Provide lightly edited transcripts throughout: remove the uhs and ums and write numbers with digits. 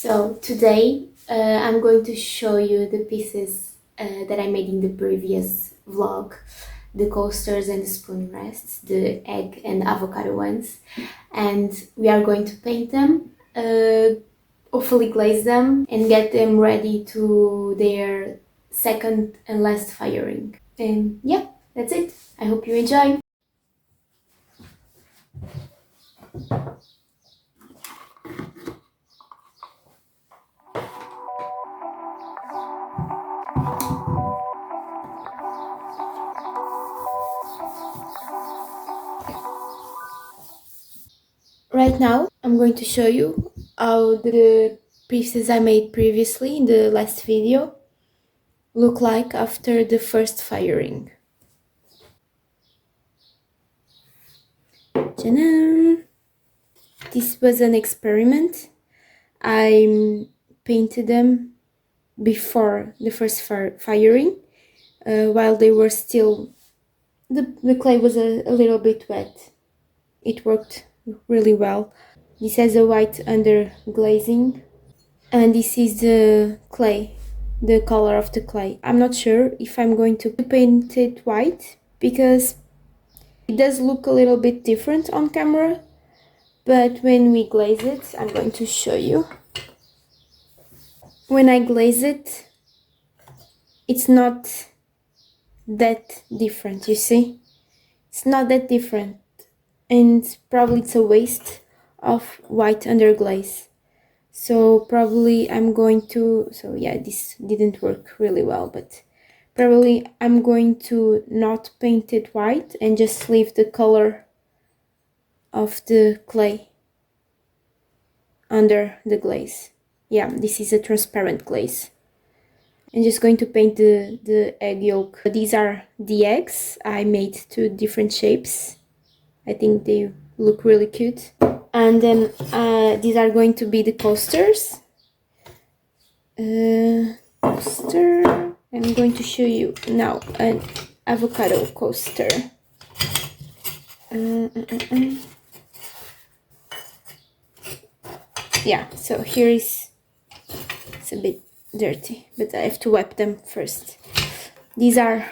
So today I'm going to show you the pieces that I made in the previous vlog, the coasters and the spoon rests, the egg and avocado ones, and we are going to paint them, hopefully glaze them and get them ready to their second and last firing. And yeah, that's it. I hope you enjoy. Right now, I'm going to show you how the pieces I made previously in the last video look like after the first firing. Ta-da! This was an experiment. I painted them before the first firing, while they were still, the clay was a little bit wet. It worked really well. This has a white under glazing, and this is the clay, the color of the clay. I'm not sure if I'm going to paint it white because it does look a little bit different on camera, but when we glaze it, I'm going to show you. When I glaze it, it's not that different, you see? It's not that different, and probably it's a waste of white underglaze. So probably I'm going to, so yeah, this didn't work really well, but probably I'm going to not paint it white and just leave the color of the clay under the glaze. Yeah, this is a transparent glaze. I'm just going to paint the egg yolk. These are the eggs. I made two different shapes. I think they look really cute. And then these are going to be the coasters. Coaster. I'm going to show you now an avocado coaster. Yeah, so here is, it's a bit dirty, but I have to wipe them first. These are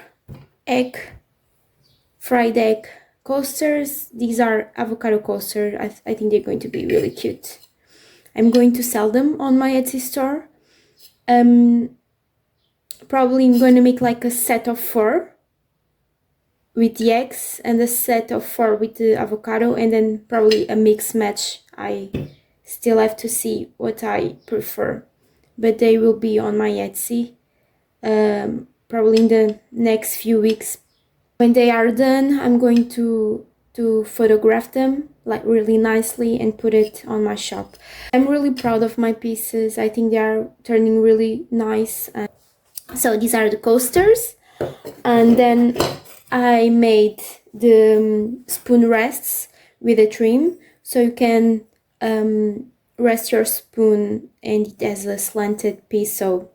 fried egg coasters. These are avocado coasters. I think they're going to be really cute. I'm going to sell them on my Etsy store. Probably I'm going to make like a set of 4 with the eggs and a set of 4 with the avocado, and then probably a mix match. I still have to see what I prefer, but they will be on my Etsy probably in the next few weeks. When they are done, I'm going to photograph them like really nicely and put it on my shop. I'm really proud of my pieces. I think they are turning really nice. So these are the coasters, and then I made the spoon rests with a trim, so you can rest your spoon and it has a slanted piece so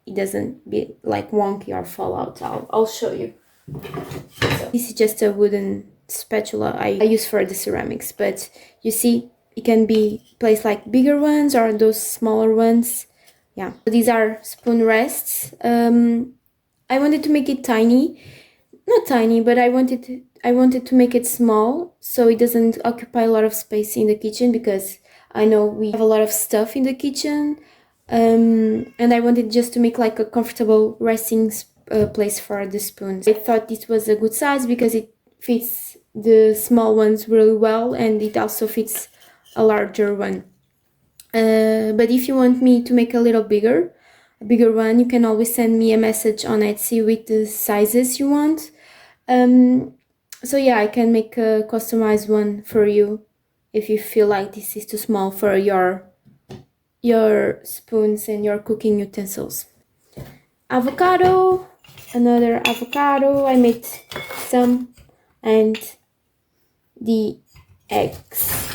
it doesn't be like wonky or fall out. I'll show you. So this is just a wooden spatula I use for the ceramics, but you see it can be placed like bigger ones or those smaller ones. Yeah, these are spoon rests. I wanted to make it tiny, not tiny, but I wanted to make it small so it doesn't occupy a lot of space in the kitchen, because I know we have a lot of stuff in the kitchen, and I wanted just to make like a comfortable resting place for the spoons. I thought this was a good size because it fits the small ones really well, and it also fits a larger one. But if you want me to make a bigger one, you can always send me a message on Etsy with the sizes you want. So yeah, I can make a customized one for you if you feel like this is too small for your spoons and your cooking utensils. Avocado, another avocado, I made some, and the eggs.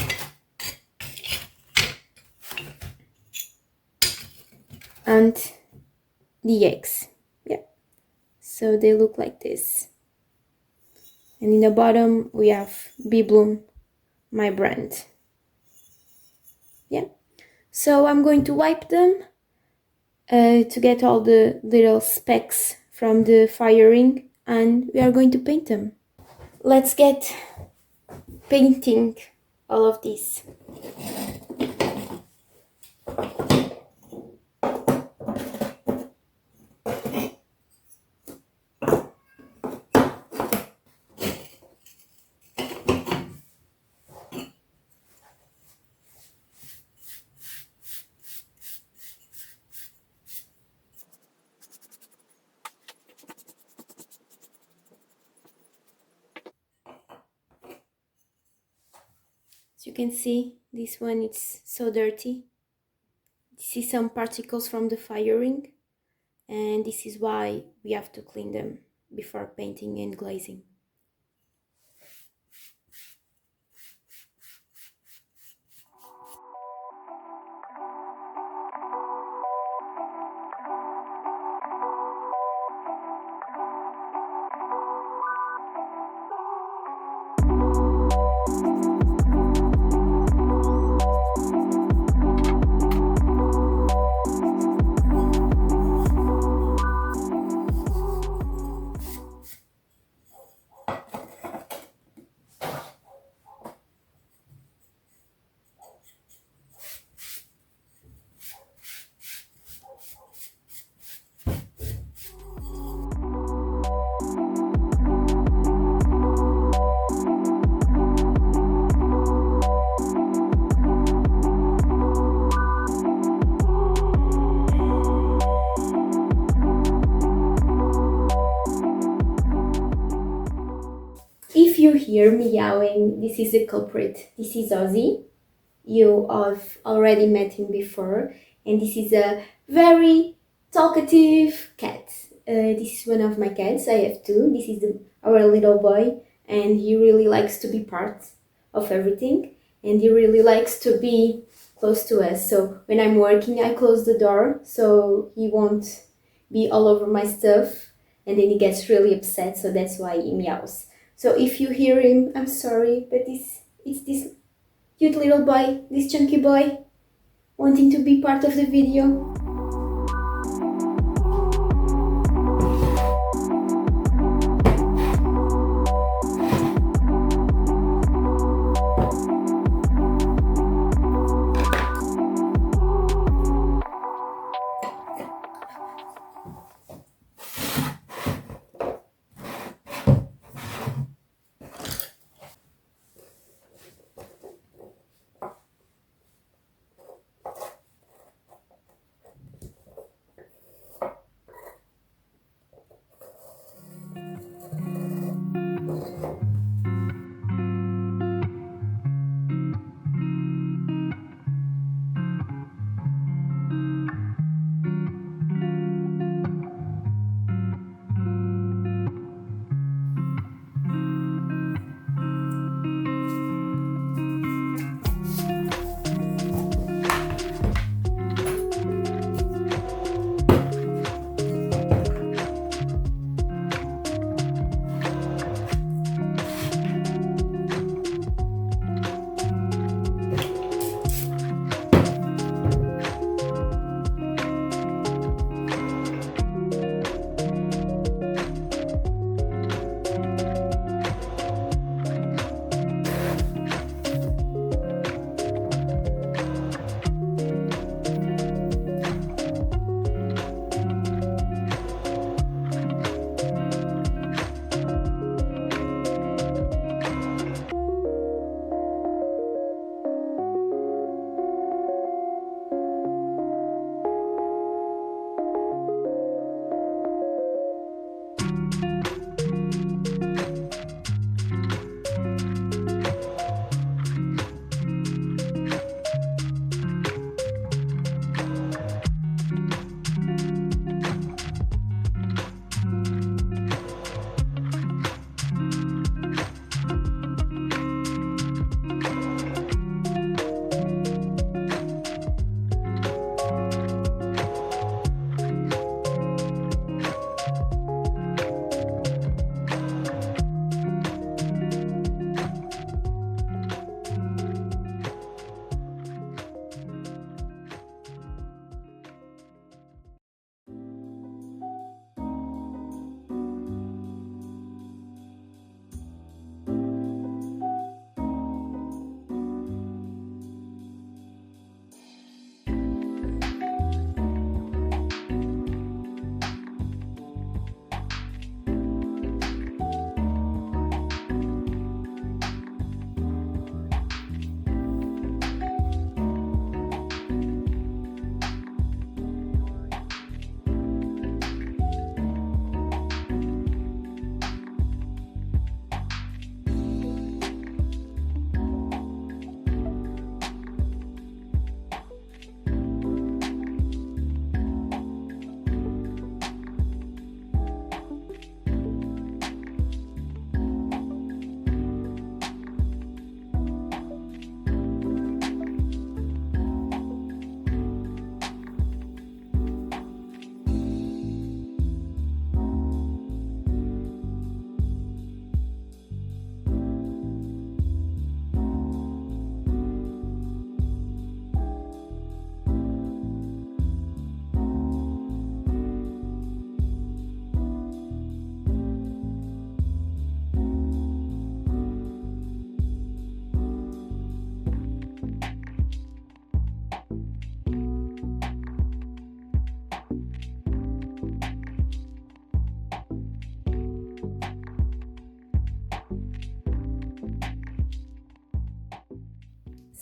And the eggs, yeah, so they look like this. And in the bottom we have Bee Bloom, my brand. Yeah, So I'm going to wipe them to get all the little specks from the firing, and we are going to paint them. Let's get painting all of this. As you can see, this one is so dirty. This is some particles from the firing, and this is why we have to clean them before painting and glazing. If you hear meowing, this is the culprit. This is Ozzie. You have already met him before, and this is a very talkative cat. This is one of my cats. I have two. This is our little boy, and he really likes to be part of everything, and he really likes to be close to us. So when I'm working, I close the door so he won't be all over my stuff, and then he gets really upset. So that's why he meows. So if you hear him, I'm sorry, but it's this cute little boy, this chunky boy, wanting to be part of the video.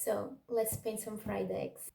So let's paint some fried eggs.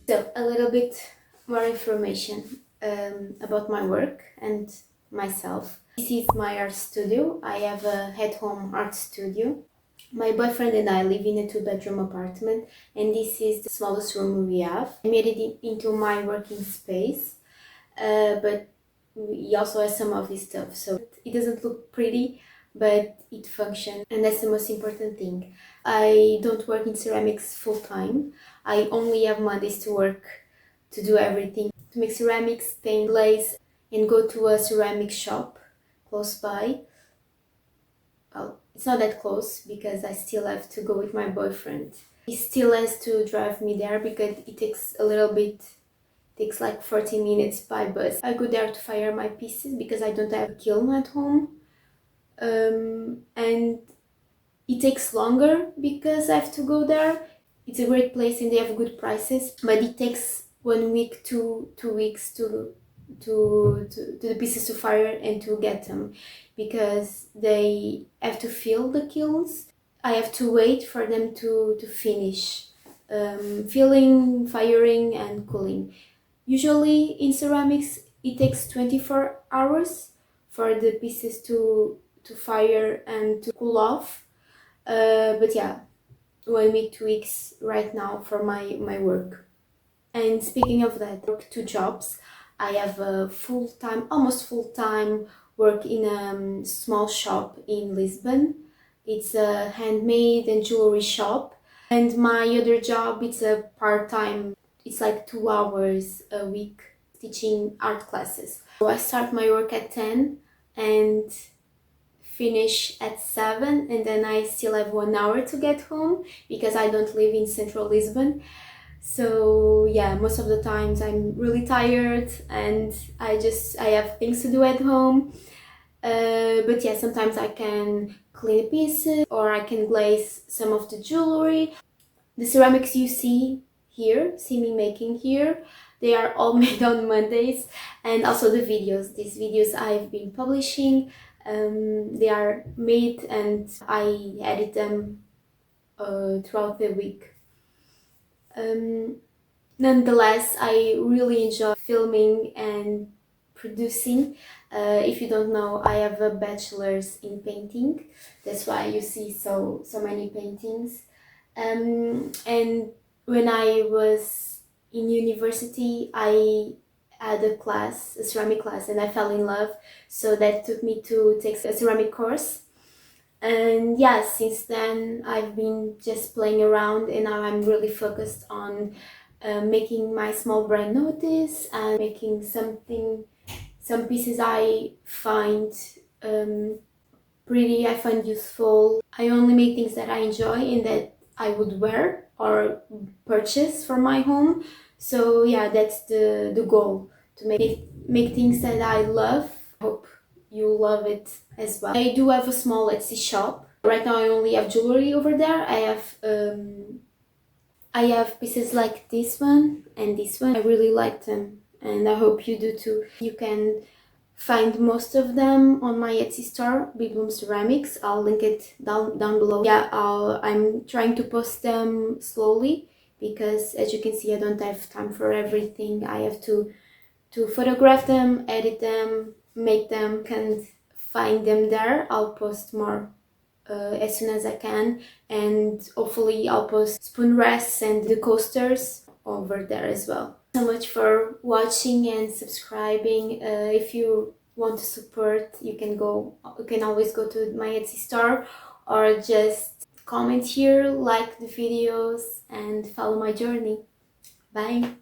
So a little bit more information about my work and myself. This is my art studio. I have a at-home art studio. My boyfriend and I live in a 2-bedroom apartment, and this is the smallest room we have. I made it into my working space, but he also has some of his stuff, so it doesn't look pretty, but it functions, and that's the most important thing. I don't work in ceramics full time. I only have Mondays to work to do everything, to make ceramics, paint, glaze, and go to a ceramic shop close by. Well, it's not that close because I still have to go with my boyfriend. He still has to drive me there because it takes a little bit, takes like 40 minutes by bus. I go there to fire my pieces because I don't have a kiln at home. And it takes longer because I have to go there. It's a great place and they have good prices, but it takes 1 week to 2 weeks to the pieces to fire and to get them because they have to fill the kilns. I have to wait for them to finish filling, firing and cooling. Usually in ceramics it takes 24 hours for the pieces to to fire and to cool off. But yeah, 1 week, 2 weeks right now for my work. And speaking of that, I work 2 jobs. I have a full-time, almost full-time work in a small shop in Lisbon. It's a handmade and jewelry shop. And my other job, it's a part-time, it's like 2 hours a week teaching art classes. So I start my work at 10 and finish at 7, and then I still have 1 hour to get home because I don't live in central Lisbon. So yeah, most of the times I'm really tired and I have things to do at home. But yeah, sometimes I can clean pieces or I can glaze some of the jewelry. The ceramics you see me making here, they are all made on Mondays. And also the videos, these videos I've been publishing, they are made and I edit them throughout the week. Nonetheless, I really enjoy filming and producing. If you don't know, I have a bachelor's in painting. That's why you see so many paintings. And when I was in university, I had a class, a ceramic class, and I fell in love. So that took me to take a ceramic course. And yeah, since then I've been just playing around, and now I'm really focused on making my small brand notice and making some pieces I find pretty, I find useful. I only make things that I enjoy and that I would wear or purchase for my home. So yeah, that's the goal, to make things that I love. Hope you love it as well. I do have a small Etsy shop. Right now I only have jewelry over there. I have pieces like this one and this one. I really like them and I hope you do too. You can find most of them on my Etsy store, Big Bloom Ceramics. I'll link it down below. Yeah, I'm trying to post them slowly because, as you can see, I don't have time for everything. I have to photograph them, edit them, make them, can't find them there. I'll post more as soon as I can, and hopefully I'll post spoon rests and the coasters over there as well. So much for watching and subscribing. If you want to support, you can always go to my Etsy store or just comment here, like the videos and follow my journey. Bye.